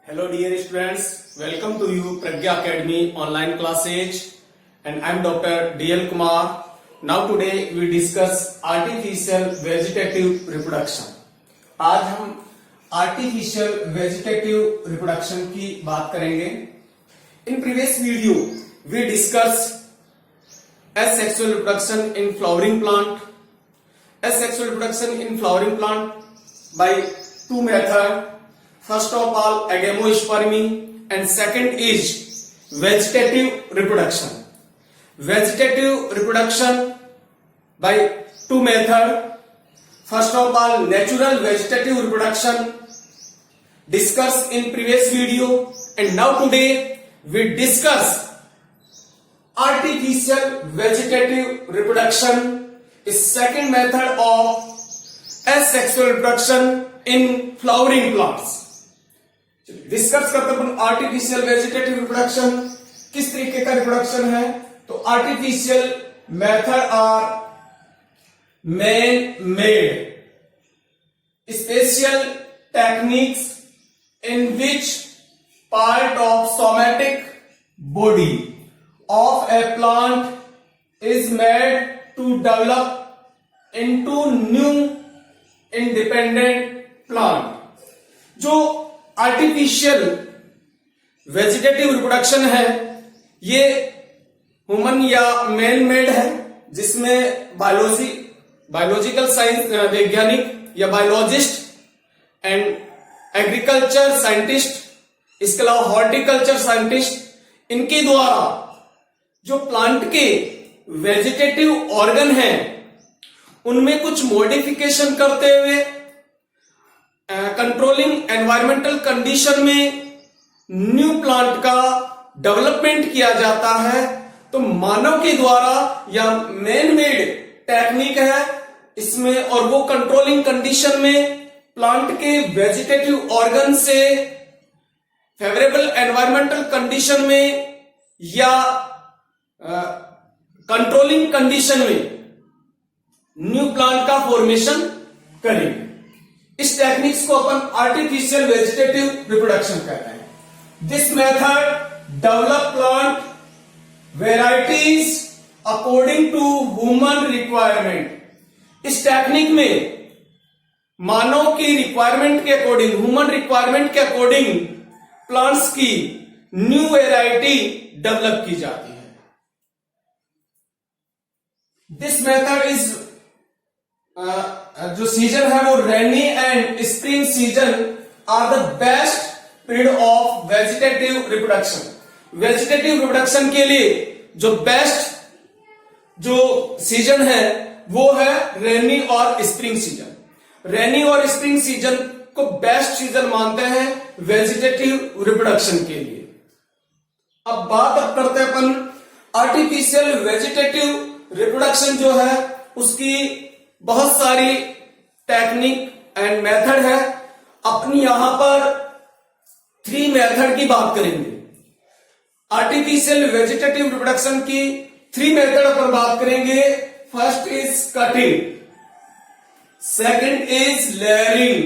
Hello dear students, welcome to you Pragya Academy online classes and I am Dr. D.L. Kumar. Now today we discuss artificial vegetative reproduction. आज हम artificial vegetative reproduction की बात करेंगे. In previous video we discussed asexual reproduction in flowering plant. Asexual reproduction in flowering plant by two methods. First of all, agamospermy and second is vegetative reproduction. Vegetative reproduction by two methods. First of all, natural vegetative reproduction discussed in previous video, and now today we discuss artificial vegetative reproduction is second method of asexual reproduction in flowering plants. Discuss करते हैं artificial vegetative reproduction किस तरीके का reproduction है. तो artificial method are man made special techniques in which part of somatic body of a plant is made to develop into new independent plant. जो artificial vegetative reproduction है ये human या man made है, जिसमें biological science वैज्ञानिक या biologist and agriculture scientist, इसके अलावा हॉर्टिकल्चर साइंटिस्ट, इनके द्वारा जो प्लांट के वेजिटेटिव ऑर्गन हैं उनमें कुछ मॉडिफिकेशन करते हुए कंट्रोलिंग एनवायरमेंटल कंडीशन में न्यू प्लांट का डेवलपमेंट किया जाता है. तो मानव के द्वारा या मैन मेड टेक्निक है इसमें, और वो कंट्रोलिंग कंडीशन में प्लांट के वेजिटेटिव ऑर्गन से फेवरेबल एनवायरमेंटल कंडीशन में या कंट्रोलिंग कंडीशन में न्यू प्लांट का फॉर्मेशन करेंगे. इस टेक्निक्स को अपन आर्टिफिशियल वेजिटेटिव रिप्रोडक्शन कहते हैं. This method develop plant varieties according to human requirement. इस टेक्निक में मानव की रिक्वायरमेंट के अकॉर्डिंग, ह्यूमन रिक्वायरमेंट के अकॉर्डिंग प्लांट्स की न्यू वेराइटी डेवलप की जाती है. दिस मेथड इज जो सीजन है वो rainy and spring season are the best period of vegetative reproduction. Vegetative reproduction के लिए जो बेस्ट जो सीजन है वो है रेनी और स्प्रिंग सीजन. रेनी और स्प्रिंग सीजन को बेस्ट सीजन मानते हैं वेजिटेटिव रिप्रोडक्शन के लिए. अब बात करते हैं अपन आर्टिफिशियल वेजिटेटिव रिप्रोडक्शन जो है उसकी बहुत सारी टेक्निक एंड मेथड है. अपनी यहां पर 3 मेथड की बात करेंगे. आर्टिफिशियल वेजिटेटिव रिप्रोडक्शन की 3 मेथड पर बात करेंगे. First is cutting, second is layering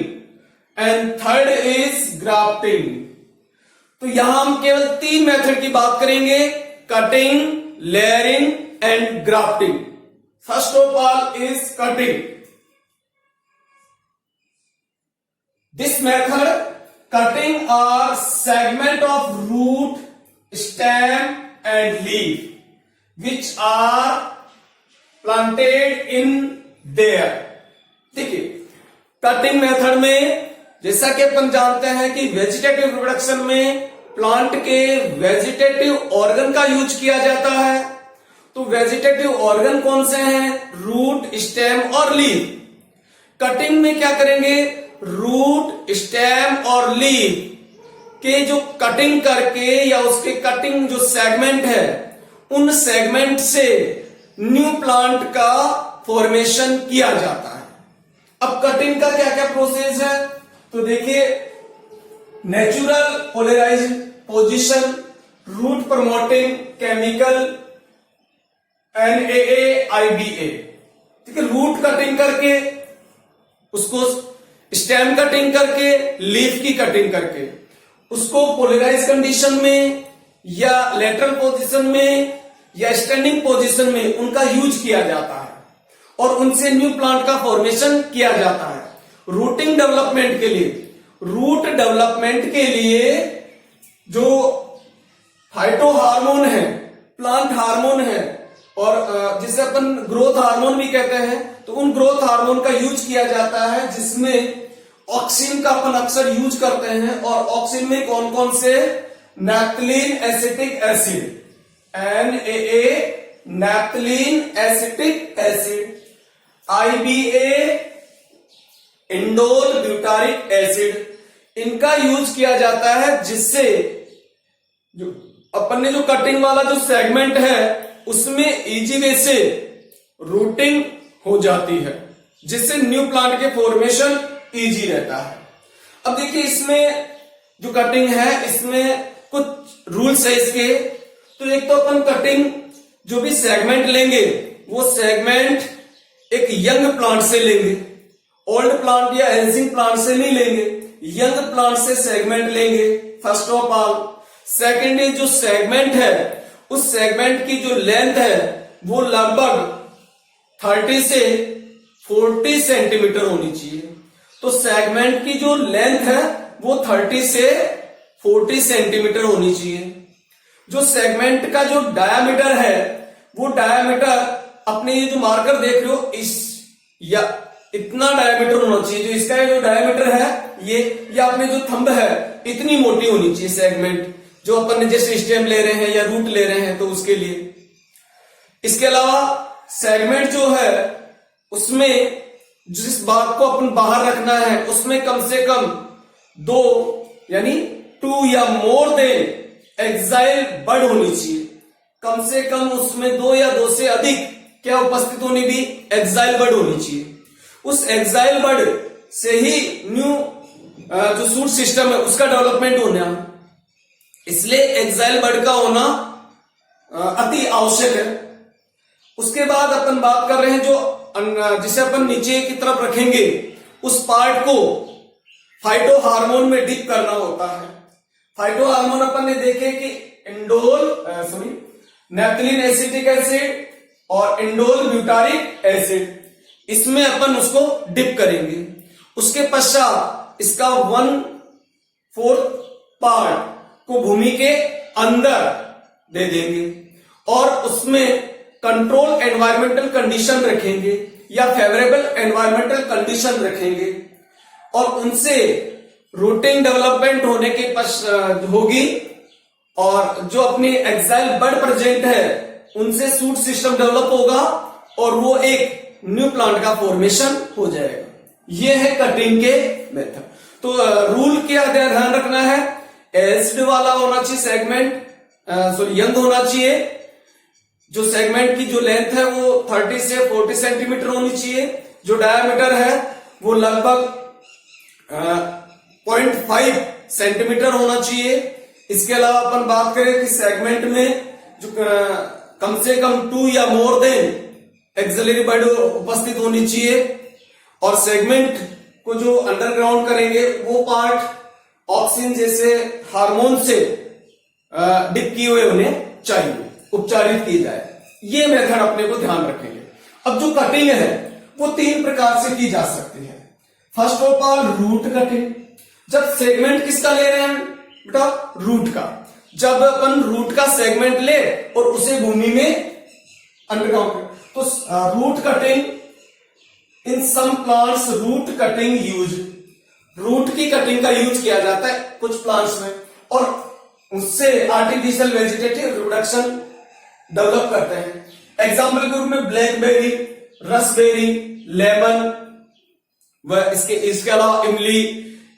and third is grafting. तो यहां हम केवल 3 मेथड की बात करेंगे, cutting, layering and grafting. First of all is cutting. This method, cutting are segment of root, stem and leaf which are planted in there. देखिए cutting method में जैसा कि अपन जानते हैं कि वेजिटेटिव रिप्रोडक्शन में प्लांट के वेजिटेटिव ऑर्गन का यूज किया जाता है. तो वेजिटेटिव ऑर्गन कौन से हैं? रूट, स्टेम और लीफ. कटिंग में क्या करेंगे? रूट, स्टेम और लीफ के जो कटिंग करके या उसके कटिंग जो सेगमेंट है उन सेगमेंट से न्यू प्लांट का फॉर्मेशन किया जाता है. अब कटिंग का क्या क्या प्रोसेस है तो देखिए, natural polarized position, root promoting chemical NAAIBA. ठीक है, रूट कटिंग करके उसको स्टेम कटिंग करके, लीफ की कटिंग करके उसको पोलराइज कंडीशन में या लेटरल पोजीशन में या स्टैंडिंग पोजीशन में उनका यूज किया जाता है और उनसे न्यू प्लांट का फॉर्मेशन किया जाता है। रूटिंग डेवलपमेंट के लिए, रूट डेवलपमेंट के लिए जो फाइटो हार्मोन है, प्लांट हार्मोन है और जिसे अपन ग्रोथ हार्मोन भी कहते हैं, तो उन ग्रोथ हार्मोन का यूज किया जाता है जिसमें ऑक्सिन का अपन अक्सर यूज करते हैं। और ऑक्सिन में कौन कौन से, naphthalene acetic acid, NAA naphthalene acetic acid, IBA indole butyric acid, इनका यूज किया जाता है जिससे जो अपन ने जो कटिंग वाला जो सेगमेंट है उसमें इजी वे से रूटिंग हो जाती है, जिससे न्यू प्लांट के फॉर्मेशन इजी रहता है। अब देखिए इसमें जो कटिंग है इसमें कुछ रूल्स है इसके। तो एक तो अपन कटिंग जो भी सेगमेंट लेंगे वो सेगमेंट एक यंग प्लांट से लेंगे, ओल्ड प्लांट या एजिंग प्लांट से नहीं लेंगे, यंग प्लांट से सेगमेंट लेंगे फर्स्ट ऑफ ऑल। सेकेंड जो सेगमेंट है उस सेगमेंट की जो लेंथ है वो लगभग 30 से 40 सेंटीमीटर होनी चाहिए। तो सेगमेंट की जो लेंथ है वो 30 से 40 सेंटीमीटर होनी चाहिए। जो सेगमेंट का जो डायामीटर है वो डायामीटर अपने ये जो मार्कर देख रहे हो इस या इतना डायामीटर होना चाहिए। जो इसका जो डायामीटर है ये या अपने जो थंब है इतनी मोटी होनी चाहिए सेगमेंट, जो अपन ने जैसे स्टेम ले रहे हैं या रूट ले रहे हैं तो उसके लिए। इसके अलावा सेगमेंट जो है उसमें जिस बात को अपन बाहर रखना है उसमें कम से कम 2 यानी 2 या मोर देन एक्साइल बड होनी चाहिए। कम से कम उसमें 2 या 2 से अधिक क्या उपस्थित होनी भी, एक्साइल बड होनी चाहिए। उस एक्साइल बड से ही न्यू जो सूट सिस्टम है उसका डेवलपमेंट होना है, इसलिए एक्साइल बड का होना अति आवश्यक है। उसके बाद अपन बात कर रहे हैं जो जिसे अपन नीचे की तरफ रखेंगे उस पार्ट को फाइटो हार्मोन में डिप करना होता है। फाइटो हार्मोन अपन ने देखे कि नैप्थलीन एसिटिक एसिड और इंडोल ब्यूटारिक एसिड, इसमें अपन उसको डिप करेंगे। उसके पश्चात इसका 1/4 पार्ट को भूमि के अंदर दे देंगे और उसमें कंट्रोल एनवायरमेंटल कंडीशन रखेंगे या फेवरेबल एनवायरमेंटल कंडीशन रखेंगे और उनसे रूटिंग डेवलपमेंट होने के होगी और जो अपनी एक्साइल बड प्रेजेंट है उनसे सूट सिस्टम डेवलप होगा और वो एक न्यू प्लांट का फॉर्मेशन हो जाएगा। ये है कटिंग के मेथड। तो रूल क्या ध्यान रखना है, एज्ड वाला होना चाहिए सेगमेंट, यंग होना चाहिए। जो सेगमेंट की जो लेंथ है वो 30 से 40 सेंटीमीटर होनी चाहिए। जो डायामीटर है वो लगभग 0.5 सेंटीमीटर होना चाहिए। इसके अलावा अपन बात करें कि सेगमेंट में जो कम से कम 2 या मोर देन एक्सिलरी बड उपस्थित होनी चाहिए और सेगमेंट को जो अंडरग्राउंड करेंगे वो पार्ट ऑक्सिन जैसे हार्मोन से डिप किए हुए होने चाहिए, उपचारित की जाए। ये मेथड अपने को ध्यान रखेंगे। अब जो कटिंग है वो 3 प्रकार से की जा सकती है। First of all root cutting. जब सेगमेंट किसका ले रहे हैं बेटा, रूट का। जब अपन रूट का सेगमेंट ले और उसे भूमि में अंडरग्राउंड, तो root cutting in some plants, root cutting use, root की कटिंग का यूज किया जाता है कुछ प्लांट्स में और उससे आर्टिफिशियल वेजिटेटिव रिप्रोडक्शन डेवलप करते हैं। एग्जाम्पल के रूप में ब्लैकबेरी, रसबेरी, लेमन व इसके अलावा इमली,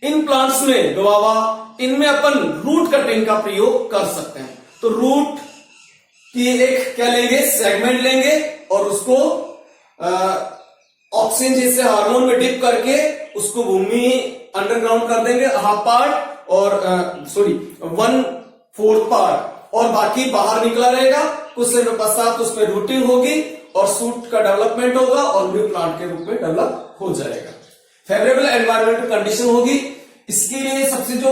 इन प्लांट्स में गुआवा, इनमें अपन रूट कटिंग का प्रयोग कर सकते हैं। तो रूट की एक क्या लेंगे, सेगमेंट लेंगे और उसको ऑक्सीजन जैसे हार्मोन में डिप करके उसको भूमि अंडरग्राउंड कर देंगे, हाफ पार्ट और 1/4 पार्ट और बाकी बाहर निकला रहेगा। कुछ समय पश्चात उसमें रूटिंग होगी और सूट का डेवलपमेंट होगा और न्यू प्लांट के रूप में डेवलप हो जाएगा। फेवरेबल एनवायरमेंटल कंडीशन होगी। इसके लिए सबसे जो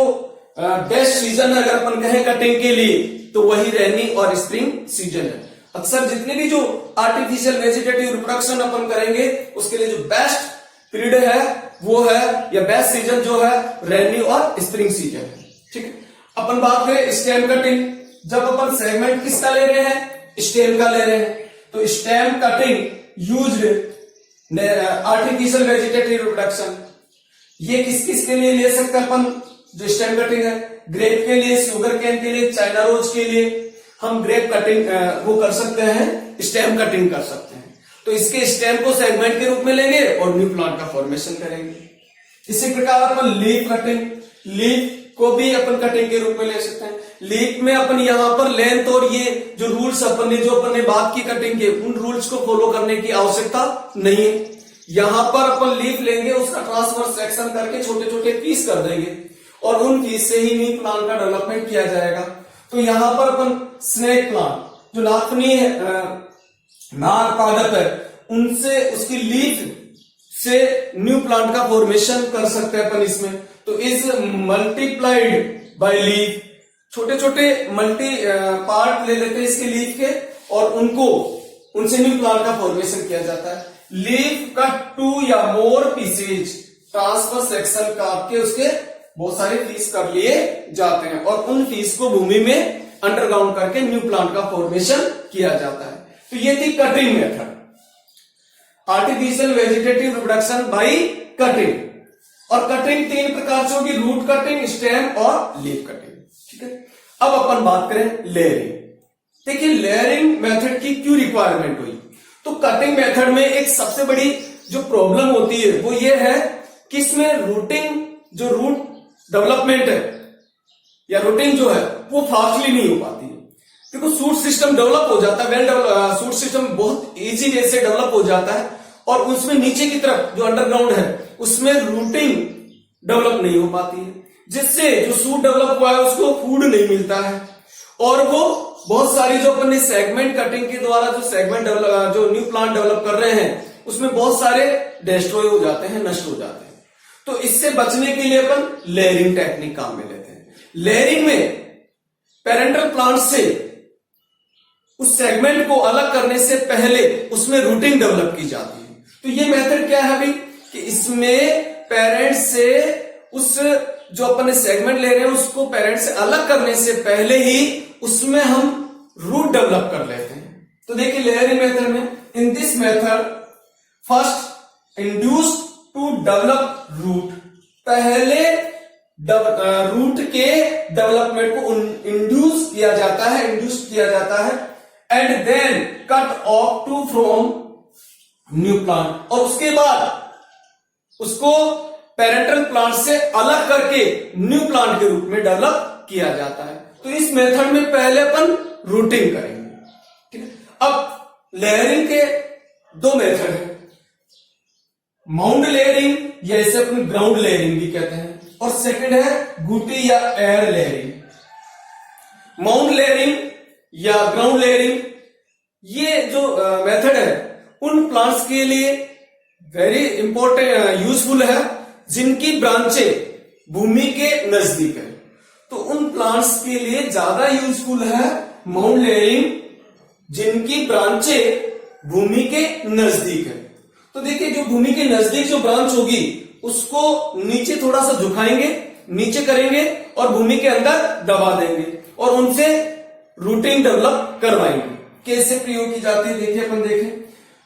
बेस्ट सीजन अगर अपन कहें कटिंग के लिए तो वही रेनी और स्प्रिंग सीजन है। अक्सर जितने भी जो आर्टिफिशियल वेजिटेटिव रिप्रोडक्शन अपन करेंगे उसके लिए जो बेस्ट पीरियड है वो है या बेस्ट सीजन जो है रेनी और स्प्रिंग सीजन है। ठीक है, अपन बात करें स्टेम कटिंग। जब अपन सेगमेंट किसका ले रहे हैं, स्टेम का ले रहे हैं, तो stem cutting used artificial vegetative reproduction. ये किस किस के लिए ले सकते हैं अपन जो स्टेम कटिंग है, ग्रेप के लिए, शुगर केन के लिए, चाइना रोज के लिए हम ग्रेप कटिंग वो कर सकते हैं, स्टेम कटिंग कर सकते हैं। तो इसके स्टेम को सेगमेंट के रूप में लेंगे और न्यू प्लांट का फॉर्मेशन करेंगे। इसी प्रकार अपन लीफ कटिंग, लीफ को भी अपन कटिंग के रूप में ले सकते हैं। लीफ में अपन यहाँ पर लेंथ और ये जो रूल्स अपन ने बात की कटिंग के, उन रूल्स को फॉलो करने की आवश्यकता नहीं है। यहाँ पर अपन लीफ लेंगे, उसका ट्रांसफर सेक्शन करके छोटे छोटे पीस कर देंगे और उन पीस से ही न्यू प्लांट का डेवलपमेंट किया जाएगा। तो यहाँ पर अपन स्नेक प्लांट जो नाखूनी है, नार पादप है, उनसे उसकी लीफ से न्यू प्लांट का फॉर्मेशन कर सकते हैं अपन इसमें। तो इज मल्टीप्लाइड बाय लीफ, छोटे छोटे मल्टी पार्ट ले लेते हैं इसके लीफ के और उनसे न्यू प्लांट का फॉर्मेशन किया जाता है। लीफ कट 2 या मोर पीसेज, ट्रांसफर सेक्शन काट के उसके बहुत सारे पीस कर लिए जाते हैं और उन पीस को भूमि में अंडरग्राउंड करके न्यू प्लांट का फॉर्मेशन किया जाता है। तो ये थी cutting method, artificial vegetative reproduction by cutting. और कटिंग 3 प्रकार से होगी, रूट कटिंग, स्टेम और लीफ कटिंग। ठीक है, अब अपन बात करें लेयरिंग। देखिए लेयरिंग मेथड की क्यों रिक्वायरमेंट हुई, तो कटिंग मेथड में एक सबसे बड़ी जो प्रॉब्लम होती है वो ये है कि इसमें रूटिंग, जो रूट डेवलपमेंट है या रूटिंग जो है वो फास्टली नहीं हो पाती है। क्योंकि सूट सिस्टम डेवलप हो जाता है, सूट सिस्टम बहुत इजी वे से डेवलप हो जाता है और उसमें नीचे की तरफ जो अंडरग्राउंड है उसमें रूटिंग डेवलप नहीं हो पाती है, जिससे जो सूट डेवलप हुआ है उसको फूड नहीं मिलता है और वो बहुत सारी जो अपन ने सेगमेंट कटिंग के द्वारा जो सेगमेंट जो न्यू प्लांट डेवलप कर रहे हैं उसमें बहुत सारे डिस्ट्रॉय हो जाते हैं, नष्ट हो जाते हैं। तो इससे बचने के लिए अपन लेयरिंग टेक्निक काम में लेते हैं। लेयरिंग में पेरेंटल प्लांट से उस सेगमेंट को अलग करने से पहले उसमें रूटिंग डेवलप की जाती है। तो ये मेथड क्या है भाई कि इसमें पेरेंट से उस जो अपन ने सेगमेंट ले रहे हैं उसको पेरेंट से अलग करने से पहले ही उसमें हम रूट डेवलप कर लेते हैं। तो देखिए लेयरिंग मेथड में, in this method first induce to develop root, पहले रूट के डेवलपमेंट को इंड्यूस किया जाता है and then cut off to from new plant, और उसके बाद उसको पेरेंटल प्लांट से अलग करके न्यू प्लांट के रूप में डेवलप किया जाता है। तो इस मेथड में पहले अपन रूटिंग करेंगे। ठीक है, अब लेयरिंग के 2 मेथड है, माउंड लेयरिंग या इसे अपन ग्राउंड लेयरिंग भी कहते हैं, और सेकंड है गुटी या एयर लेयरिंग। माउंड लेयरिंग या ग्राउंड लेयरिंग ये जो मेथड है उन प्लांट्स के लिए वेरी इंपॉर्टेंट यूजफुल है जिनकी ब्रांचें भूमि के नजदीक है। तो उन प्लांट्स के लिए ज्यादा यूजफुल है माउंड लेयरिंग जिनकी ब्रांचें भूमि के नजदीक है। तो देखिए जो भूमि के नजदीक जो ब्रांच होगी उसको नीचे थोड़ा सा झुकाएंगे, नीचे करेंगे और भूमि के अंदर दबा देंगे और उनसे रूटिंग डेवलप करवाएंगे। कैसे प्रयोग की जाती है देखिए, अपन देखें,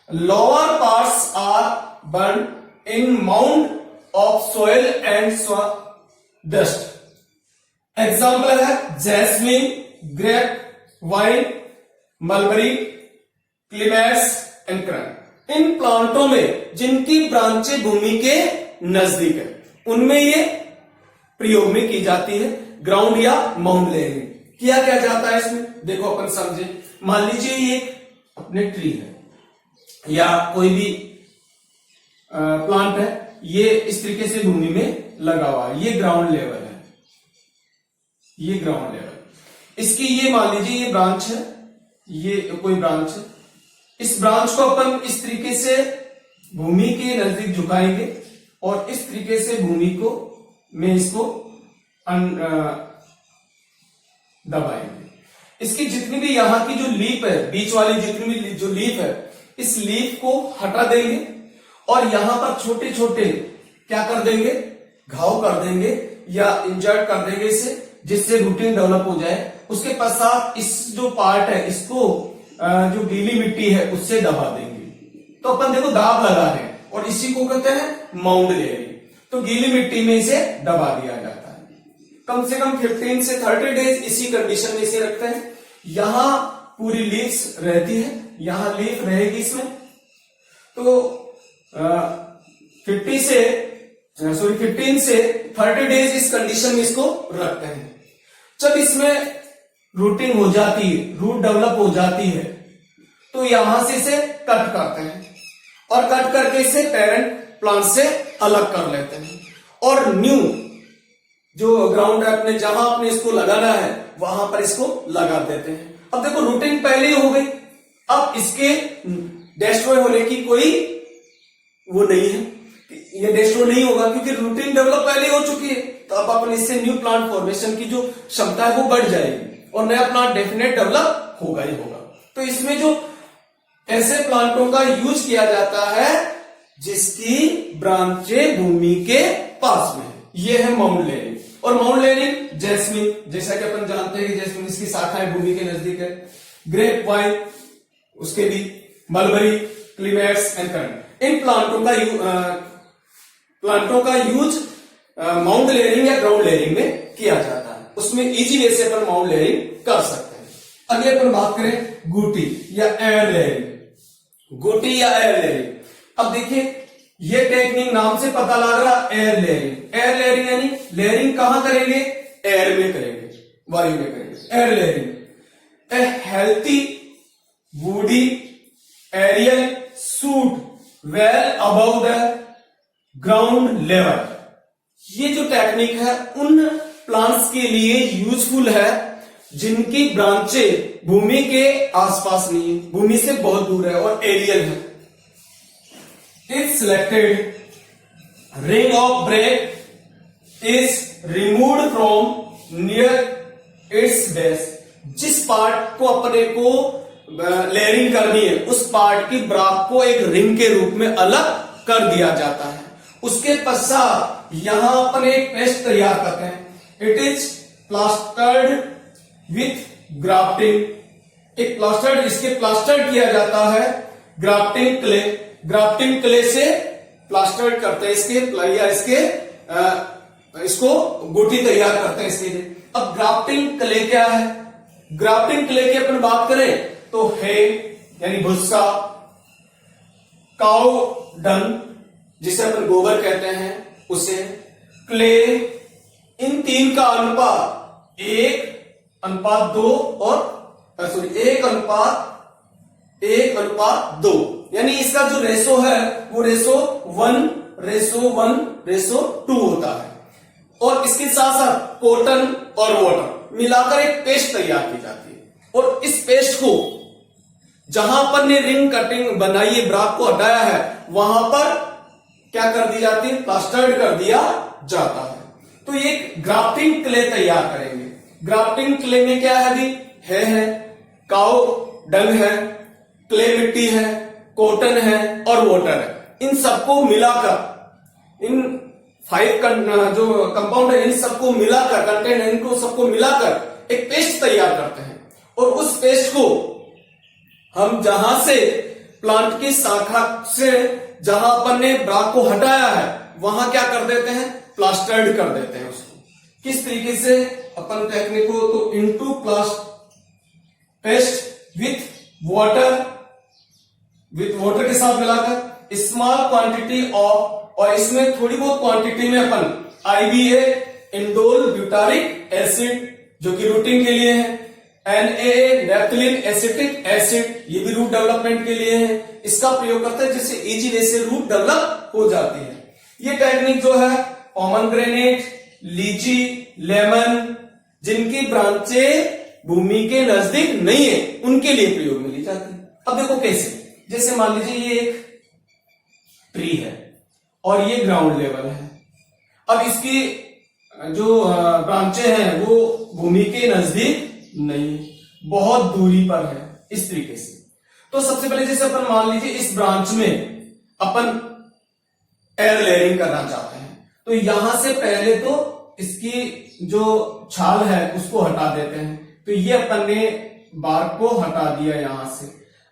lower parts are buried in mound of soil and dust. Example है jasmine, grape, vine, mulberry, clematis and क्रन। इन प्लांटों में जिनकी ब्रांचें भूमि के नजदीक है उनमें ये प्रयोग में की जाती है ग्राउंड या माउंड लेयरिंग। किया क्या जाता है इसमें, देखो अपन समझे। मान लीजिए ये अपने ट्री है या कोई भी प्लांट है, ये इस तरीके से भूमि में लगा हुआ है, ये ग्राउंड लेवल है, ये ग्राउंड लेवल। इसकी ये मान लीजिए ये ब्रांच है, ये कोई ब्रांच है, इस ब्रांच को अपन इस तरीके से भूमि के नजदीक झुकाएंगे और इस तरीके से भूमि को में इसको दबाएंगे। इसकी जितनी भी यहाँ की जो लीफ है, बीच वाली जितनी भी जो लीफ है, इस लीफ को हटा देंगे और यहां पर छोटे छोटे क्या कर देंगे, घाव कर देंगे या इंजर्ट कर देंगे इसे, जिससे रूटिंग डेवलप हो जाए। उसके पश्चात इस जो पार्ट है इसको जो गीली मिट्टी है उससे दबा देंगे। तो अपन देखो दाब लगा है और इसी को कहते हैं माउंड लेयरिंग। तो गीली मिट्टी में इसे दबा दिया जाता है। कम से कम 15 से 30 डेज इसी कंडीशन में इसे रखते हैं। यहां पूरी लीव्स रहती है, यहां लीफ रहेगी इसमें। तो 15 से 30 डेज इस कंडीशन में इसको रखते हैं। जब इसमें रूटिंग हो जाती है, रूट डेवलप हो जाती है, तो यहां से इसे कट करते हैं और कट करके इसे पेरेंट प्लांट से अलग कर लेते हैं और न्यू जो ग्राउंड है अपने जहां अपने इसको लगाना है वहां पर इसको लगा देते हैं। अब देखो रूटिंग पहले ही हो गई, अब इसके डिस्ट्रॉय होने की कोई वो नहीं है, ये डिस्ट्रॉय नहीं होगा क्योंकि रूटिंग डेवलप पहले हो चुकी है। तो अब अपन इससे न्यू प्लांट फॉर्मेशन की जो क्षमता है वो बढ़ जाएगी और नया प्लांट डेफिनेट डेवलप होगा ही होगा। तो इसमें जो ऐसे प्लांटों का यूज किया जाता है जिसकी ब्रांचें भूमि के पास में है, ये है माउंड लेयरिंग। और माउंड लेयरिंग जैस्मिन, जैसा कि अपन जानते हैं कि जैस्मिन इसकी शाखाएं भूमि के नजदीक है, ग्रेप वाइन, उसके भी मलबरी, क्लीमेट्स एंड कर्न, इन प्लांटों का यूज माउंड लेयरिंग या ग्राउंड लेयरिंग में किया जाता है। उसमें इजी वे से अपन माउंड लेयरिंग कर सकते हैं। अगले अपन बात करें गुटी या एयर लेयरिंग। गुटी या एयर लेयरिंग, अब देखिए ये टेक्निक नाम से पता लग रहा, एयर लेयरिंग। एयर लेयरिंग यानी लेयरिंग कहां करेंगे, एयर में करेंगे, वायु में करेंगे। Air layering, a healthy woody aerial shoot well above the ground level. ये जो टेक्निक है उन प्लांट्स के लिए यूजफुल है जिनकी ब्रांचें भूमि के आसपास नहीं है, भूमि से बहुत दूर है और एरियल है। If selected ring of bark is removed from near its base, जिस पार्ट को अपने को लेयरिंग करनी है उस पार्ट की ब्राक को एक रिंग के रूप में अलग कर दिया जाता है। उसके पश्चात यहां अपन एक पेस्ट तैयार करते हैं। It is plastered with grafting. एक प्लास्टर्ड, इसके प्लास्टर्ड किया जाता है ग्राफ्टिंग क्ले। ग्राफ्टिंग क्ले से प्लास्टर्ड करते हैं इसके या इसको गुटी तैयार करते हैं इसके लिए। अब ग्राफ्टिंग क्ले क्या है, ग्राफ्टिंग क्ले की अपन बात करें तो है यानी भुस्सा, काउ डंग जिसे अपन गोबर कहते हैं उसे, क्ले, इन तीन का अनुपात 1:2 और 1:2 यानी इसका जो रेशो है वो रेशो 1:1:2 होता है। और इसके साथ साथ कॉटन और वाटर मिलाकर एक पेस्ट तैयार की जाती है और इस पेस्ट को जहां पर ने रिंग कटिंग बनाई है, ब्राक को हटाया है, वहां पर क्या कर दी जाती है, प्लास्टर्ड कर दिया जाता है। तो ये ग्राफ्टिंग क्ले तैयार करेंगे। ग्राफ्टिंग क्ले में क्या है अभी है काउ डंग है, क्ले मिट्टी है, कॉटन है और वाटर है। इन सबको मिलाकर, इन 5 जो कंपाउंड है इन सबको मिलाकर, कंटेंट है इनको सबको मिलाकर एक पेस्ट तैयार करते हैं और उस पेस्ट को हम जहां से प्लांट की शाखा से जहां अपन ने ब्राक को हटाया है वहां क्या कर देते हैं, प्लास्टर्ड कर देते हैं उसको। किस तरीके से अपन टेक्निक को, तो इनटू पेस्ट विथ वाटर के साथ मिलाकर स्मॉल क्वांटिटी ऑफ, और इसमें थोड़ी बहुत क्वांटिटी में अपन IBA इंडोल ब्यूटारिक एसिड जो कि रूटिंग के लिए है, NaA नैप्थलीन एसिटिक एसिड ये भी रूट डेवलपमेंट के लिए है, इसका प्रयोग करते हैं जिससे इजी वे से रूट डेवलप हो जाती है। ये टेक्निक जो है पोमेग्रेनेट, लीची, लेमन जिनकी ब्रांचें भूमि के नजदीक नहीं है उनके लिए प्रयोग में ली जाती है। अब देखो कैसे, जैसे मान लीजिए ये एक ट्री है और ये ग्राउंड लेवल है। अब इसकी जो ब्रांचें हैं वो भूमि के नजदीक नहीं, बहुत दूरी पर है, इस तरीके से। तो सबसे पहले जैसे अपन मान लीजिए इस ब्रांच में अपन एयर लेयरिंग करना चाहते हैं, तो यहां से पहले तो इसकी जो छाल है उसको हटा देते हैं। तो ये अपन ने बार्क को हटा दिया यहां से।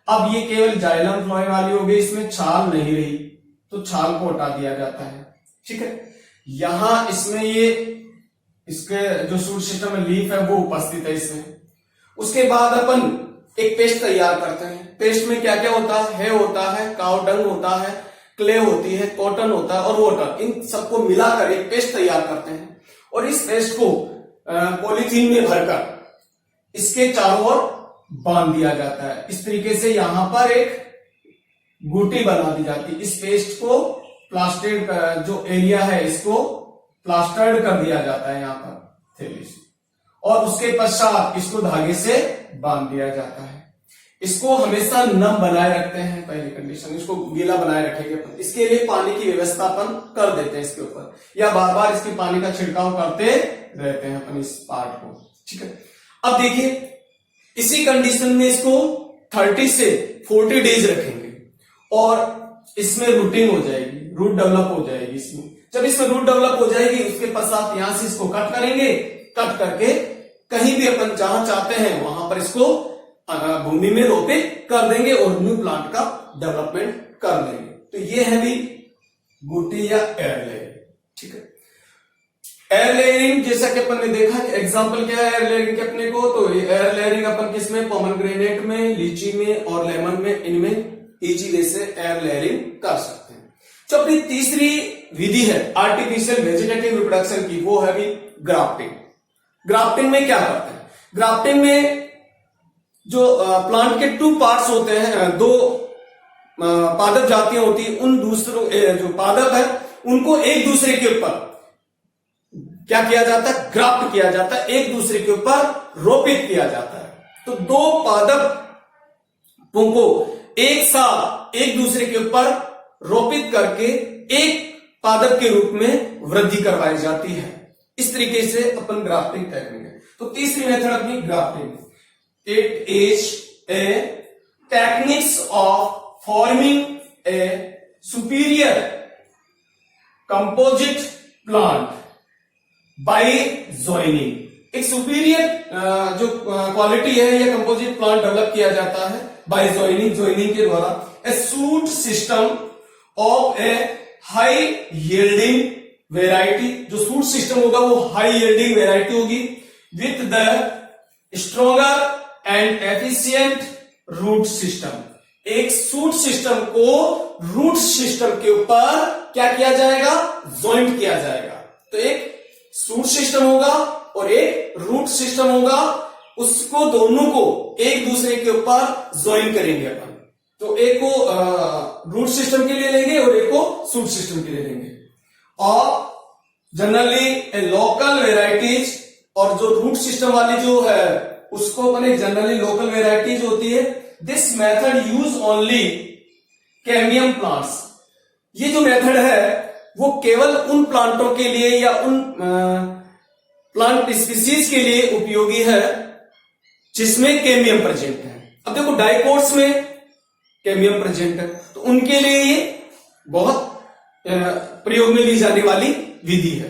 अब ये केवल जाइलम फ्लोएम वाली हो गई, इसमें छाल नहीं रही, तो छाल को हटा दिया जाता है। ठीक है, यहां इसमें ये इसके जो शूट सिस्टम में लीफ है वो उपस्थित है इसमें। उसके बाद अपन एक पेस्ट तैयार करते हैं। पेस्ट में क्या क्या होता है? होता है काउ डंग, होता है क्ले, होती है कॉटन, होता है और वाटर। इन सबको मिलाकर एक पेस्ट तैयार करते हैं और इस पेस्ट को पॉलीथीन में भरकर इसके चारों ओर बांध दिया जाता है। इस तरीके से यहां पर एक बूटी बना दी जाती है। इस पेस्ट को प्लास्टेड जो एरिया है इसको प्लास्टर्ड कर दिया जाता है यहां पर थैली से, और उसके पश्चात इसको धागे से बांध दिया जाता है। इसको हमेशा नम बनाए रखते हैं, पहली कंडीशन, इसको गीला बनाए रखेंगे अपन। इसके लिए पानी की व्यवस्था अपन कर देते हैं इसके ऊपर, या बार बार इसके पानी का छिड़काव करते रहते हैं अपन इस पार्ट को। ठीक है, अब देखिए इसी कंडीशन में इसको 30 से 40 डेज रखेंगे और इसमें रूटिंग हो जाएगी, रूट डेवलप हो जाएगी इसमें। जब इसमें रूट डेवलप हो जाएगी उसके पश्चात यहां से इसको कट करेंगे। कट करके कहीं भी अपन जहां चाहते हैं वहां पर इसको भूमि में रोपित कर देंगे और न्यू प्लांट का डेवलपमेंट कर देंगे। तो ये है भी बूटी या एयर लेयरिंग। ठीक है, एयर लेयरिंग जैसा कि अपन ने देखा कि एग्जांपल क्या है एयर लेयरिंग के अपने को, तो एयर लेयरिंग अपन किसमें, पोमेग्रेनेट में, लीची में और लेमन में, इनमें इजी वे से एयर लेयरिंग कर सकते हैं। जो अपनी तीसरी विधि है आर्टिफिशियल वेजिटेटिव रिप्रोडक्शन की, वो है भी ग्राफ्टिंग। ग्राफ्टिंग में क्या करते हैं? ग्राफ्टिंग में जो प्लांट के 2 पार्ट्स होते हैं, 2 पादप जातियां होती है, उन दूसरों जो पादप है उनको एक दूसरे के ऊपर क्या किया जाता है? ग्राफ्ट किया जाता है, एक दूसरे के ऊपर रोपित किया जाता है। तो 2 पादपों को एक साथ एक दूसरे के ऊपर रोपित करके एक पादप के रूप में वृद्धि करवाई जाती है। इस तरीके से अपन ग्राफ्टिंग टेक्निक है। तो तीसरी मेथड अपनी grafting. It is a techniques of forming a superior composite plant by joining. एक सुपीरियर जो क्वालिटी है या कंपोजिट प्लांट डेवलप किया जाता है बाय जॉइनिंग, जॉइनिंग के द्वारा। A shoot system of a high yielding variety, जो सूट सिस्टम होगा वो हाई यील्डिंग वेराइटी होगी, with the stronger and efficient root system. एक सूट सिस्टम को रूट सिस्टम के ऊपर क्या किया जाएगा? ज्वाइंट किया जाएगा। तो एक सूट सिस्टम होगा और एक रूट सिस्टम होगा, उसको दोनों को एक दूसरे के ऊपर ज्वाइन करेंगे अपन। तो एक को रूट सिस्टम के लिए लेंगे और एक को सूट सिस्टम के लिए लेंगे। और जनरली ए लोकल वेराइटीज, और जो रूट सिस्टम वाली जो है उसको अपने जनरली लोकल वेराइटीज होती है। This method use only कैमियम plants. ये जो मेथड है वो केवल उन प्लांटों के लिए या उन प्लांट स्पीसीज के लिए उपयोगी है जिसमें कैमियम प्रेजेंट है। अब देखो डाइकोट्स में कैमियम प्रेजेंट है, तो उनके लिए ये बहुत प्रयोग में ली जाने वाली विधि है।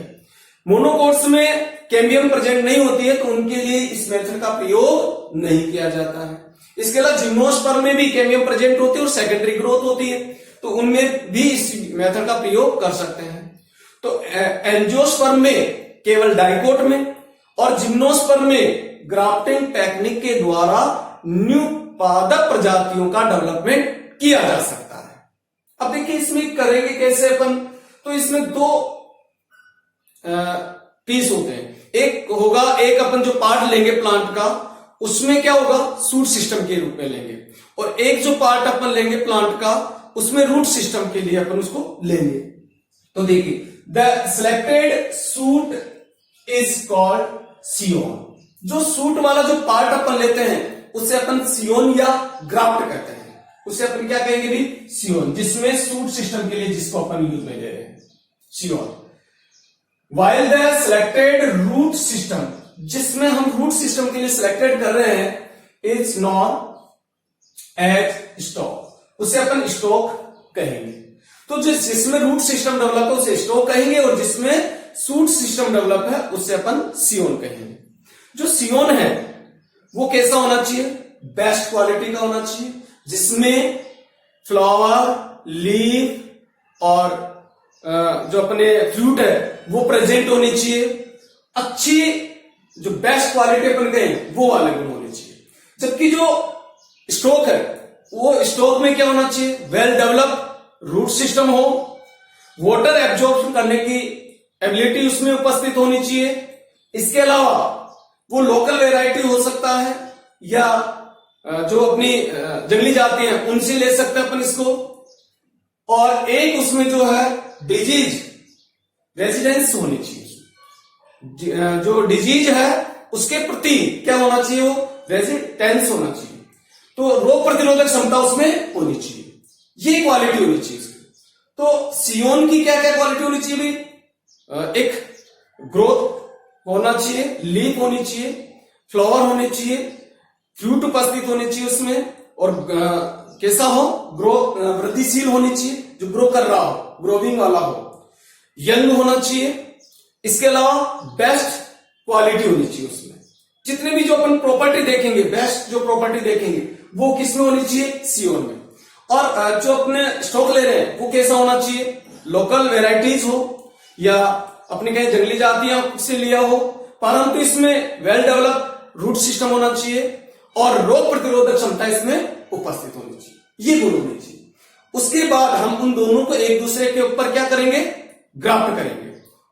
मोनोकोट्स में कैम्बियम प्रेजेंट नहीं होती है, तो उनके लिए इस मेथड का प्रयोग नहीं किया जाता है। इसके अलावा जिम्नोस्पर्म में भी कैम्बियम प्रेजेंट होती है और सेकेंडरी ग्रोथ होती है, तो उनमें भी इस मेथड का प्रयोग कर सकते हैं। तो एंजियोस्पर्म में केवल डाइकोट में और जिम्नोस्पर्म में ग्राफ्टिंग टेक्निक के द्वारा न्यू पादप प्रजातियों का डेवलपमेंट किया जा सकता है। अब देखिए इसमें करेंगे कैसे अपन, तो इसमें 2 पीस होते हैं। एक होगा, एक अपन जो पार्ट लेंगे प्लांट का उसमें क्या होगा, सूट सिस्टम के रूप में लेंगे, और एक जो पार्ट अपन लेंगे प्लांट का उसमें रूट सिस्टम के लिए अपन उसको लेंगे। तो देखिए the selected shoot is called scion. जो सूट वाला जो पार्ट अपन लेते हैं उसे अपन सियोन या ग्राफ्ट कहते हैं। उसे अपन क्या कहेंगे भी, सियोन, जिसमें सूट सिस्टम के लिए जिसको अपन यूज में ले रहे हैं, सियोन। while the selected root system, जिसमें हम रूट सिस्टम के लिए सिलेक्टेड कर रहे हैं, इज नॉन एज स्टॉक, उसे अपन स्टॉक कहेंगे। तो जिसमें रूट सिस्टम डेवलप है उसे स्टॉक कहेंगे, और जिसमें सूट सिस्टम डेवलप है उसे अपन सियोन कहेंगे। जो सियोन है वो कैसा होना चाहिए? बेस्ट क्वालिटी का होना चाहिए, जिसमें फ्लावर, लीफ और जो अपने फ्रूट है वो प्रेजेंट होनी चाहिए। अच्छी जो बेस्ट क्वालिटी अपन कहें वो वाले गुण होने चाहिए। जबकि जो स्टॉक है वो स्टॉक में क्या होना चाहिए? वेल डेवलप रूट सिस्टम हो, वाटर एब्जॉर्प्शन करने की एबिलिटी उसमें उपस्थित होनी चाहिए। इसके अलावा वो लोकल वेराइटी हो सकता है, या जो अपनी जंगली जाति हैं उनसे ले सकते हैं अपन इसको। और एक उसमें जो है डिजीज रेजिडेंस होनी चाहिए, जो डिजीज है उसके प्रति क्या होना चाहिए? वो रेजिस्टेंस होना चाहिए। तो रोग प्रतिरोधक क्षमता उसमें होनी चाहिए, ये क्वालिटी होनी चाहिए इसकी। तो सियोन की क्या क्या क्वालिटी होनी चाहिए भाई? एक ग्रोथ होना चाहिए, लीफ होनी चाहिए, फ्लावर होने चाहिए, फ्रूट उपस्थित होने चाहिए उसमें, और कैसा हो? ग्रो वृद्धिशील होनी चाहिए, जो ग्रो कर रहा हो, ग्रोविंग वाला हो, यंग होना चाहिए। इसके अलावा बेस्ट क्वालिटी होनी चाहिए उसमें। जितने भी जो अपन प्रॉपर्टी देखेंगे, बेस्ट जो प्रॉपर्टी देखेंगे वो किसमें होनी चाहिए? सियोन में। और जो अपने स्टॉक ले रहे हैं वो कैसा होना चाहिए? लोकल वेराइटीज हो, या अपने कहीं जंगली जातियां से लिया हो, परंतु इसमें वेल डेवलप रूट सिस्टम होना चाहिए और रोग प्रतिरोधक क्षमता इसमें उपस्थित होनी चाहिए, ये गुण होने चाहिए। उसके बाद हम उन दोनों को एक दूसरे के ऊपर क्या करेंगे? ग्राफ्ट करेंगे।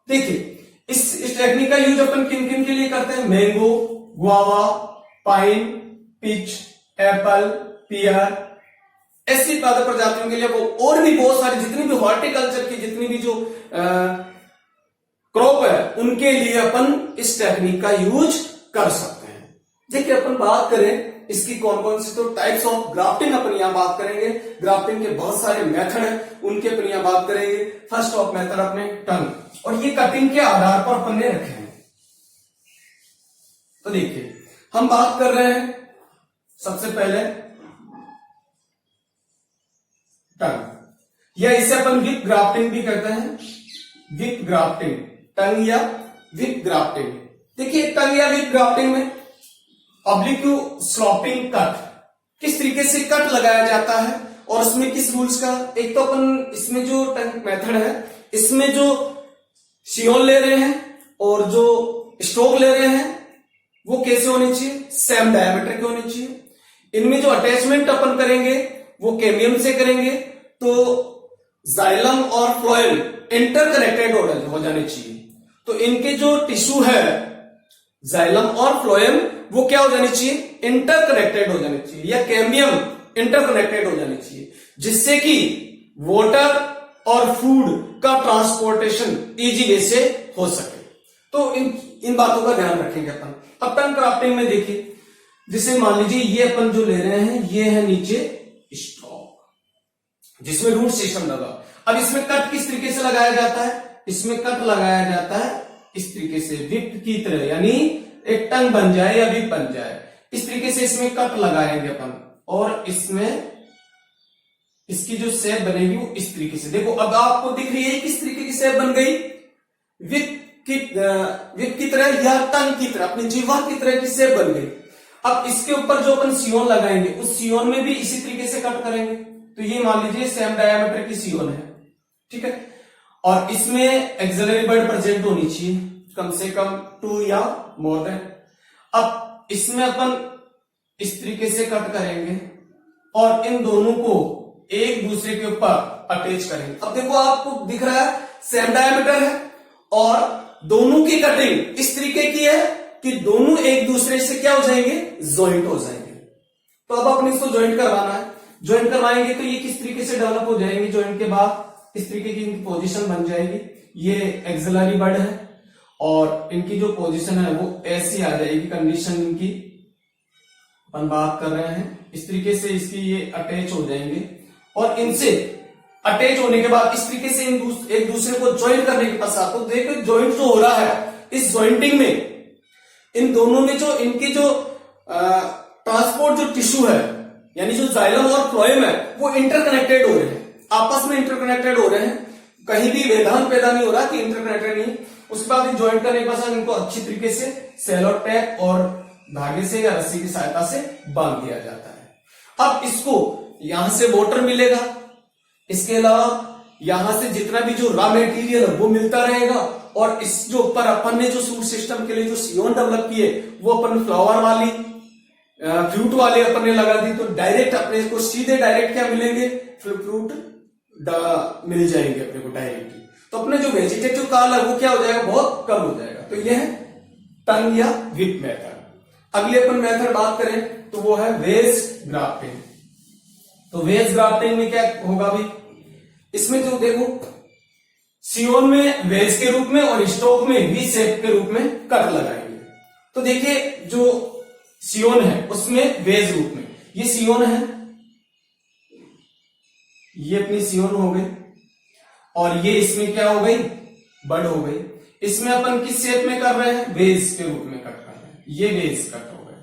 देखिए इस टेक्निक का यूज अपन किन किन के लिए करते हैं? Mango, guava, pine, peach, apple, pear, ऐसी प्रजातियों के लिए वो, और भी बहुत सारी जितनी भी हॉर्टिकल्चर की जितनी भी जो क्रॉप है उनके लिए अपन इस टेक्निक का यूज कर सकते हैं। देखिए अपन बात करें इसकी कौन कौन सी, तो टाइप्स ऑफ ग्राफ्टिंग अपन यहां बात करेंगे। ग्राफ्टिंग के बहुत सारे मेथड हैं, उनके अपन यहां बात करेंगे। फर्स्ट ऑफ मेथड अपने टंग, और ये कटिंग के आधार पर अपन ने रखे हैं। तो देखिए हम बात कर रहे हैं सबसे पहले टंग, या इसे अपन विप ग्राफ्टिंग भी कहते हैं। विप ग्राफ्टिंग, टंग या विप ग्राफ्टिंग। देखिए टंग या विप ग्राफ्टिंग में ऑब्लिक स्लॉपिंग कट, किस तरीके से कट लगाया जाता है और उसमें किस रूल्स का। एक तो अपन इसमें जो टंग मेथड है इसमें जो सियोन ले रहे हैं और जो स्टॉक ले रहे हैं वो कैसे होने चाहिए? सेम डायमीटर के होने चाहिए। इनमें जो अटैचमेंट अपन करेंगे वो कैम्बियम से करेंगे, तो जाइलम और फ्लोएम इंटरकनेक्टेड हो जाने चाहिए। तो इनके जो टिश्यू है जाइलम और फ्लोएम वो क्या हो जानी चाहिए? इंटरकनेक्टेड हो जानी चाहिए, या कैम्बियम इंटरकनेक्टेड हो जानी चाहिए, जिससे कि वाटर और फूड का ट्रांसपोर्टेशन इजी वे से हो सके। तो इन बातों का ध्यान रखेंगे अपन। अब टंग क्राफ्टिंग में देखिए, जिसे मान लीजिए ये अपन जो ले रहे हैं ये है नीचे स्टॉक जिसमें रूट सिस्टम लगा। अब इसमें कट किस तरीके से लगाया जाता है? इसमें कट लगाया जाता है इस तरीके से विप की तरह, यानी एक टंग बन जाए या विप बन जाए, इस तरीके से इसमें कट लगाएंगे अपन, और इसमें इसकी जो शेप बनेगी वो इस तरीके से। देखो अब आपको दिख रही है किस तरीके की शेप बन गई? विप की तरह या टंग की तरह, अपनी जीवा की तरह की शेप बन गई। अब इसके ऊपर जो अपन सियोन लगाएंगे उस सियोन में भी इसी तरीके से कट करेंगे। तो ये मान लीजिए सेम डायमीटर की सियोन है, ठीक है, और इसमें एक्सिलरी बर्ड प्रेजेंट होनी चाहिए, कम से कम 2 या मोर देन। अब इसमें अपन इस तरीके से कट करेंगे और इन दोनों को एक दूसरे के ऊपर अटैच करेंगे। अब देखो आपको दिख रहा है सेम डायमीटर है और दोनों की कटिंग इस तरीके की है कि दोनों एक दूसरे से क्या हो जाएंगे? ज्वाइंट हो जाएंगे। तो अब अपन इसको ज्वाइंट करवाना है। ज्वाइंट करवाएंगे तो ये किस तरीके से डेवलप हो जाएंगे? ज्वाइंट के बाद इस तरीके की इनकी पोजीशन बन जाएगी। ये एक्सिलरी बर्ड है और इनकी जो पोजीशन है वो ऐसी आ जाएगी कंडीशन इनकी, अपन बात कर रहे हैं इस तरीके से इसकी ये अटैच हो जाएंगे और इनसे अटैच होने के बाद इस तरीके से एक दूसरे को ज्वाइन करने के पश्चात, तो देखो ज्वाइंट जो हो रहा है, इस ज्वाइंटिंग में इन दोनों में जो इनकी जो ट्रांसपोर्ट जो टिश्यू है, यानी जो जाइलम और फ्लोएम है, वो इंटरकनेक्टेड हो रहे हैं, आपस में इंटरकनेक्टेड हो रहे हैं, कहीं भी व्यवधान पैदा नहीं हो रहा कि इंटरकनेक्टेड नहीं। उसके बाद ज्वाइंट करने के बाद इनको अच्छी तरीके से सेलो टेप और धागे से या रस्सी की सहायता से बांध दिया जाता है। अब इसको यहां से वाटर मिलेगा, इसके अलावा यहां से जितना भी जो रॉ मेटीरियल है वो मिलता रहेगा, और इस जो ऊपर अपन ने जो सूट सिस्टम के लिए जो सियोन डेवलप की है वो अपन फ्लावर वाली फ्रूट वाले अपन ने लगा दी, तो डायरेक्ट अपने को सीधे डायरेक्ट क्या मिलेंगे, फ्रूट मिल जाएंगे अपने को डायरेक्टली। तो अपने जो वेजिटेटिव काल है वो क्या हो जाएगा, बहुत कम हो जाएगा। तो यह है टंग या विप मेथड। अगले अपन मेथड बात करें तो वो है वेज ग्राफ्टिंग। तो वेज ग्राफ्टिंग में क्या होगा भाई, इसमें जो देखो सियोन में वेज के रूप में और स्टोक में वी शेप के रूप में कट लगाएंगे। तो देखिए जो सियोन है उसमें वेज रूप में, ये सियोन है, ये अपनी सियोन हो गई, और ये इसमें क्या हो गई, बड हो गई। इसमें अपन किस शेप में कर रहे हैं, वेज के रूप में कट कर रहे हैं, ये वेज कट हो गए।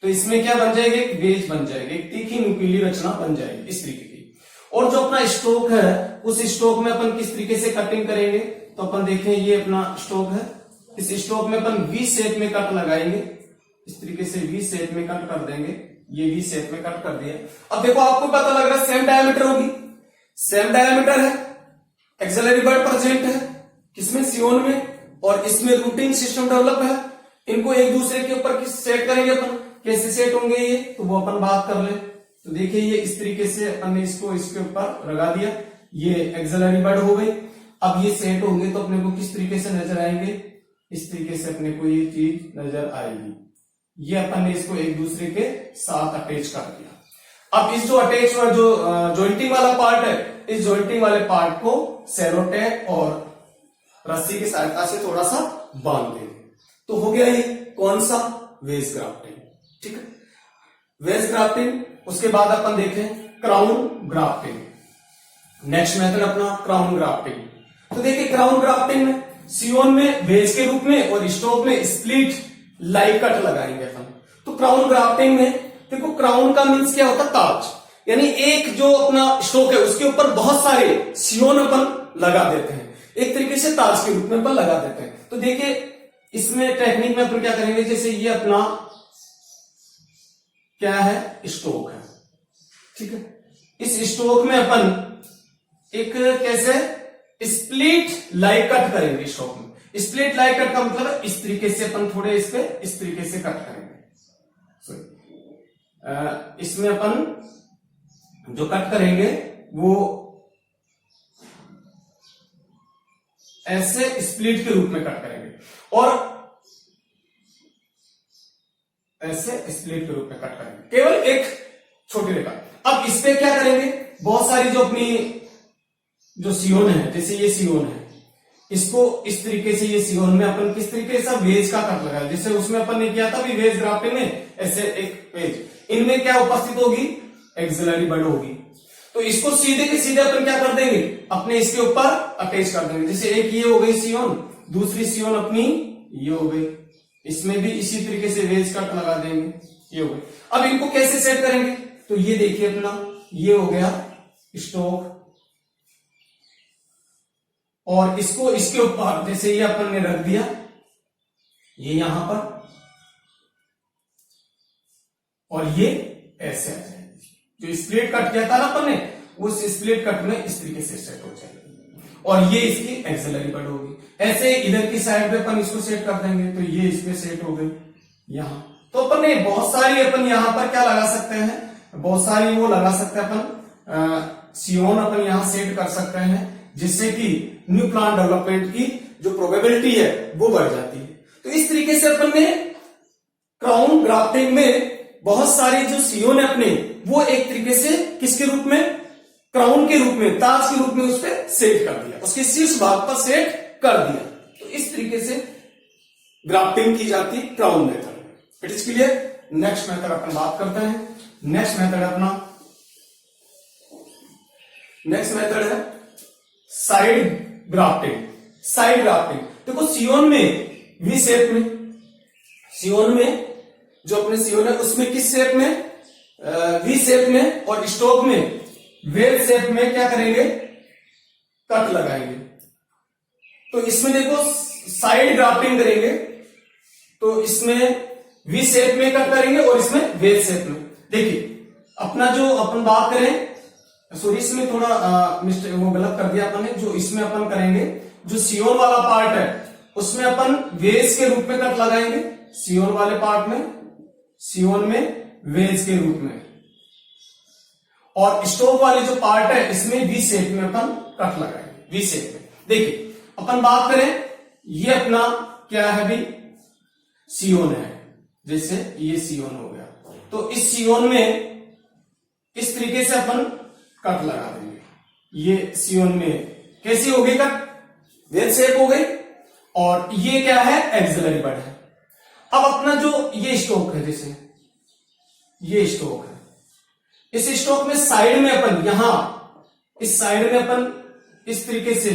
तो इसमें क्या बन जाएगी, एक वेज बन जाएगी, एक तीखी नुकीली रचना बन जाएगी इस तरीके की। और जो अपना स्टोक है, उस स्टोक में अपन किस तरीके से कटिंग करेंगे, तो अपन देखें ये अपना स्टोक है, इस स्टोक में अपन वी शेप में कट लगाएंगे, इस तरीके से वी शेप में कट कर देंगे, ये वी शेप में कट कर दिया। अब देखो आपको पता लग रहा है सेम डायमीटर होगी, सेम डायमीटर है, एक्सिलरी बड प्रेजेंट है किसमें, सियोन में, और इसमें रूटिंग सिस्टम डेवलप है। इनको एक दूसरे के ऊपर किस सेट करेंगे अपन, कैसे सेट होंगे ये, तो वो अपन बात कर ले। तो देखिए ये इस तरीके से अपन ने इसको इसके ऊपर लगा दिया, ये एक्सिलरी बड हो गई। अब ये सेट होंगे तो अपने को किस तरीके से नजर आएंगे, इस तरीके से अपने को ये चीज नजर आएगी। ये अपन ने इसको एक दूसरे के साथ अटैच कर दिया। अब इस जो अटैच हुआ जो जॉइंटिंग वाला पार्ट है, इस जॉइंटिंग वाले पार्ट को सेलो टेप और रस्सी की सहायता से थोड़ा सा बांध देंगे, तो हो गया ये कौन सा, वेज ग्राफ्टिंग। ठीक है, वेज ग्राफ्टिंग। उसके बाद अपन देखें क्राउन ग्राफ्टिंग। नेक्स्ट मेथड अपना क्राउन ग्राफ्टिंग। तो देखिए क्राउन ग्राफ्टिंग में सियोन में वेज के रूप में और स्टोक में स्प्लिट लाइक कट लगाएंगे अपन। तो क्राउन ग्राफ्टिंग में देखो, क्राउन का मीन्स क्या होता है, ताज, यानी एक जो अपना स्टोक है उसके ऊपर बहुत सारे सियोन अपन लगा देते हैं, एक तरीके से ताज के रूप में अपन लगा देते हैं। तो देखिए इसमें टेक्निक में अपन क्या करेंगे, जैसे ये अपना क्या है, स्टोक है, ठीक है, इस स्टोक में अपन एक कैसे स्प्लिट लाइक कट करेंगे। स्टोक में स्प्लिट लाइक कट का मतलब इस तरीके से अपन थोड़े इस पे इस तरीके से कट करेंगे। इसमें अपन जो कट करेंगे वो ऐसे स्प्लिट के रूप में कट करेंगे, और ऐसे स्प्लिट के रूप में कट करेंगे, केवल एक छोटी रेखा। अब इस पे क्या करेंगे, बहुत सारी जो अपनी जो सियोन है, जैसे ये सियोन है, इसको इस तरीके से ये सियोन में अपन किस तरीके से वेज का कट लगाया, जैसे उसमें अपन ने किया था भी वेज ग्राफ्टिंग में, ऐसे एक पेज, इनमें क्या उपस्थित होगी, एक्सिलरी बड होगी। तो इसको सीधे के सीधे अपन क्या कर देंगे, अपने इसके ऊपर अटैच कर देंगे। जैसे एक ये हो गई सियोन, दूसरी सियोन अपनी ये हो गई, इसमें भी इसी तरीके से वेज कट लगा देंगे, ये हो गई। अब इनको कैसे सेट करेंगे, तो ये देखिए अपना ये हो गया स्टोक, और इसको इसके ऊपर जैसे ये अपन ने रख दिया, ये यहां पर, और ये ऐसे आ जाएगी। जो स्प्लिट कट किया था ना अपन ने, उस स्प्लिट कट में इस तरीके से सेट हो जाएगी, और ये इसकी एक्सिलरी बड होगी। ऐसे इधर की साइड पे अपन इसको सेट कर देंगे, तो ये इसमें सेट हो गई यहां। तो अपन ने बहुत सारी अपन यहां पर क्या लगा सकते हैं, बहुत सारी वो लगा सकते हैं अपन सियोन अपन यहां सेट कर सकते हैं, जिससे कि न्यू प्लांट डेवलपमेंट की जो प्रोबेबिलिटी है वो बढ़ जाती है। तो इस तरीके से अपन ने क्राउन ग्राफ्टिंग में बहुत सारी जो सियोन है अपने, वो एक तरीके से किसके रूप में, क्राउन के रूप में, ताज के रूप में उस पर सेट कर दिया, उसके शीर्ष भाग पर सेट कर दिया। तो इस तरीके से ग्राफ्टिंग की जाती है crown method. It is clear. Next method अपन बात करते हैं। नेक्स्ट मेथड अपना नेक्स्ट मेथड है साइड ग्राफ्टिंग। साइड ग्राफ्टिंग देखो, सियोन में वी शेप में, सियोन में जो अपने सियोन है उसमें किस शेप में, वी शेप में, और स्टोक में वेल शेप में क्या करेंगे, कट लगाएंगे। तो इसमें देखो साइड ग्राफ्टिंग करेंगे तो इसमें वी शेप में कट करेंगे और इसमें वेल शेप में। देखिए अपना जो अपन बात करें, सॉरी इसमें थोड़ा मिस्टेक वो गलत कर दिया अपन ने, जो इसमें अपन करेंगे जो सियोन वाला पार्ट है उसमें अपन वेल्स के रूप में कट लगाएंगे, सियोन वाले पार्ट में, सियोन में वेल्स के रूप में, और स्टोक वाले जो पार्ट है इसमें वी शेप में अपन कट लगाएंगे, वी शेप में। देखिए अपन बात करें, ये अपना क्या है भी, सियोन है, जैसे ये सियोन हो गया, तो इस सियोन में इस तरीके से अपन कट लगा देंगे। ये सियोन में कैसी हो गई कट, वेल शेप हो गई, और ये क्या है, एक्सिलरी बड है। अब अपना जो ये स्टोक है, जैसे ये स्टोक है, इस स्टोक में साइड में अपन यहां इस साइड में अपन इस तरीके से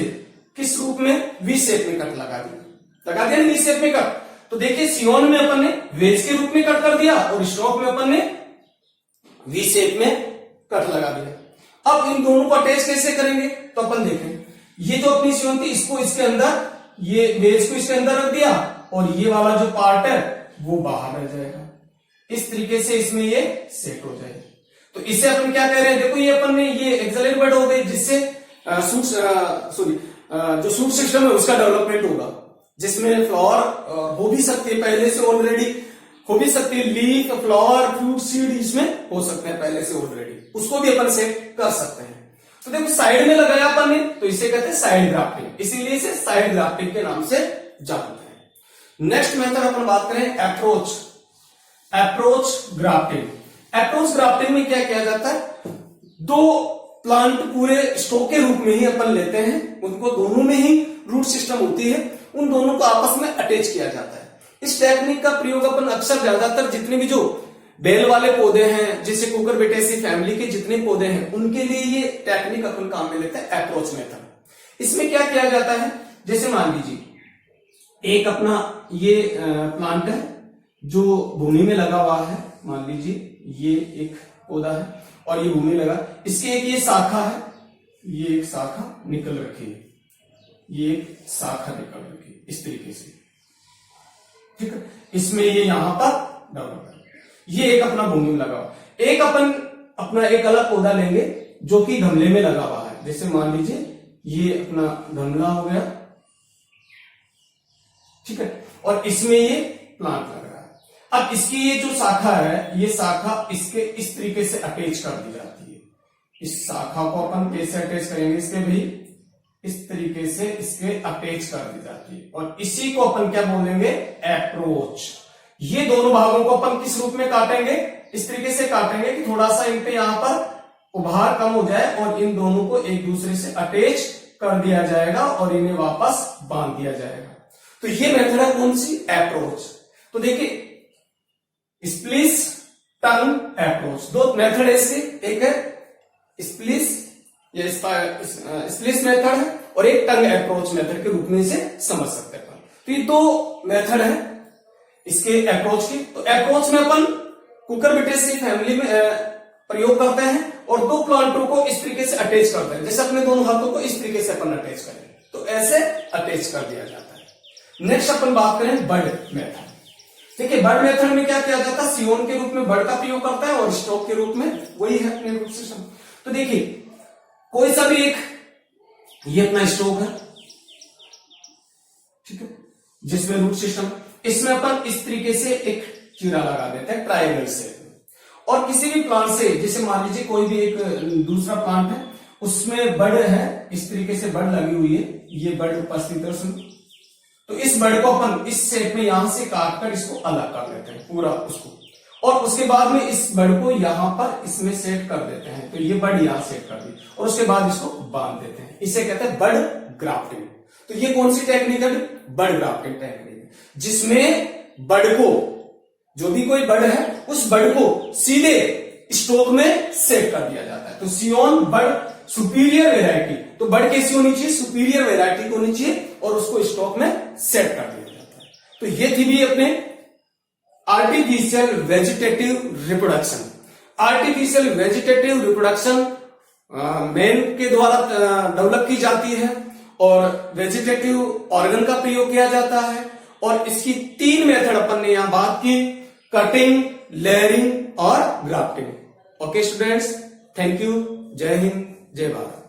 किस रूप में, वी शेप में कट लगा दिया वी शेप में कट। तो देखिए सियोन में अपन ने वेज के रूप में कट कर दिया और स्टोक में अपन ने वी शेप में कट लगा दिया। अब इन दोनों को अटैच कैसे करेंगे, तो अपन देखें, ये जो अपनी सियोन थी इसको इसके अंदर, ये वेज को इसके अंदर रख दिया और ये वाला जो पार्ट है वो बाहर रह जाएगा। इस तरीके से इसमें ये सेट हो जाएगी। तो इसे अपन क्या कह रहे हैं, देखो ये अपन ने ये एक्सिलरी बड हो गई, जिससे जो सूट सिस्टम है उसका डेवलपमेंट होगा, जिसमें फ्लावर हो भी सकती है पहले से ऑलरेडी, हो भी सकती है लीफ, फ्लावर, फ्रूट, सीड इसमें हो सकते हैं पहले से ऑलरेडी, उसको भी अपन सेट कर सकते हैं। तो देखो साइड में लगाया अपन ने, तो इसे कहते हैं साइड ग्राफ्टिंग, इसीलिए इसे साइड ग्राफ्टिंग के नाम से जानते हैं। नेक्स्ट मेथड अपन बात करें approach, approach grafting. Approach grafting में क्या किया जाता है, दो प्लांट पूरे स्टोक के रूप में ही अपन लेते हैं, उनको दोनों में ही रूट सिस्टम होती है, उन दोनों को आपस में अटैच किया जाता है। इस टेक्निक का प्रयोग अपन अक्सर ज्यादातर जितने भी जो बेल वाले पौधे हैं, जैसे कुकर बेटेसी फैमिली के जितने पौधे हैं, उनके लिए ये टेक्निक अपन काम में लेते हैं, अप्रोच मेथड। इसमें क्या किया जाता है, जैसे मान लीजिए एक अपना ये प्लांट है जो भूमि में लगा हुआ है, मान लीजिए ये एक पौधा है और ये भूमि लगा, इसकी एक ये शाखा है, ये एक शाखा निकल रखी है, ये एक शाखा निकल रखी है इस तरीके से, ठीक है, इसमें ये यहां पर डेवलप है, ये एक अपना भूमि में लगा हुआ। एक अपन अपना एक अलग पौधा लेंगे जो कि गमले में लगा हुआ है, जैसे मान लीजिए ये अपना गमला हो गया, ठीक है, और इसमें ये प्लांट लग रहा है। अब इसकी ये जो शाखा है, ये शाखा इसके इस तरीके से अटैच कर दी जाती है। इस शाखा को अपन कैसे अटैच करेंगे, इसके भी इस तरीके से इसके अटैच कर दी जाती है, और इसी को अपन क्या बोलेंगे, अप्रोच। ये दोनों भागों को अपन किस रूप में काटेंगे, इस तरीके से काटेंगे कि थोड़ा सा इन पे यहां पर उभार कम हो जाए और इन दोनों को एक दूसरे से अटैच कर दिया जाएगा और इन्हें वापस बांध दिया जाएगा। तो ये मेथड है कौन सी, अप्रोच। तो देखिए स्प्लिस टंग अप्रोच, दो मेथड है इसके, एक है स्प्लिस या स्प्लिस मेथड है और एक टंग अप्रोच मेथड के रूप में इसे समझ सकते हैं। तो ये दो मेथड है इसके अप्रोच की। तो अप्रोच में अपन कुकर बेटेसी फैमिली में प्रयोग करते हैं और दो प्लांटों को इस तरीके से अटैच करते हैं, जैसे अपने दोनों हाथों को इस तरीके से अपन अटैच करें, तो ऐसे अटैच कर दिया जाता है। नेक्स्ट अपन बात करें बड मेथड। देखिए बड मेथड में क्या किया जाता है, सियोन के रूप में बड का प्रयोग करता है और स्टॉक के रूप में वही है अपने रूट सिस्टम। तो देखिए कोई सा भी एक, ये अपना स्टॉक है, ठीक है, जिसमें रूट सिस्टम, इसमें अपन इस तरीके से एक चीरा लगा देते हैं ट्रायंगल से, और किसी भी प्लांट से, जैसे मान लीजिए कोई भी एक दूसरा प्लांट है उसमें बड है, इस तरीके से बड लगी हुई है, ये बड उपस्थित है, तो इस बड को अपन इस शेप में यहां से काट कर इसको अलग कर लेते हैं पूरा उसको, और उसके बाद में इस बड को यहां पर इसमें सेट कर देते हैं, तो ये बड यहां सेट कर दी और उसके बाद इसको बांध देते हैं, इसे कहते हैं बड ग्राफ्टिंग। तो ये कौन सी टेक्निक है, बड ग्राफ्टिंग टेक्निक, जिसमें बड को, जो भी कोई बड है उस बड को सीधे स्टोक में सेट कर दिया जाता है। तो सियोन बड सुपीरियर वेराइटी, तो बर्ड कैसी होनी चाहिए, सुपीरियर वेराइटी की होनी चाहिए और उसको स्टॉक में सेट कर दिया जाता है। तो ये थी भी अपने artificial vegetative reproduction. Artificial vegetative reproduction main के द्वारा डेवलप की जाती है और वेजिटेटिव ऑर्गन का प्रयोग किया जाता है, और इसकी 3 मेथड अपन ने यहां बात की, कटिंग, लेयरिंग और grafting. Okay students, thank you, जय हिंद, जय भारत।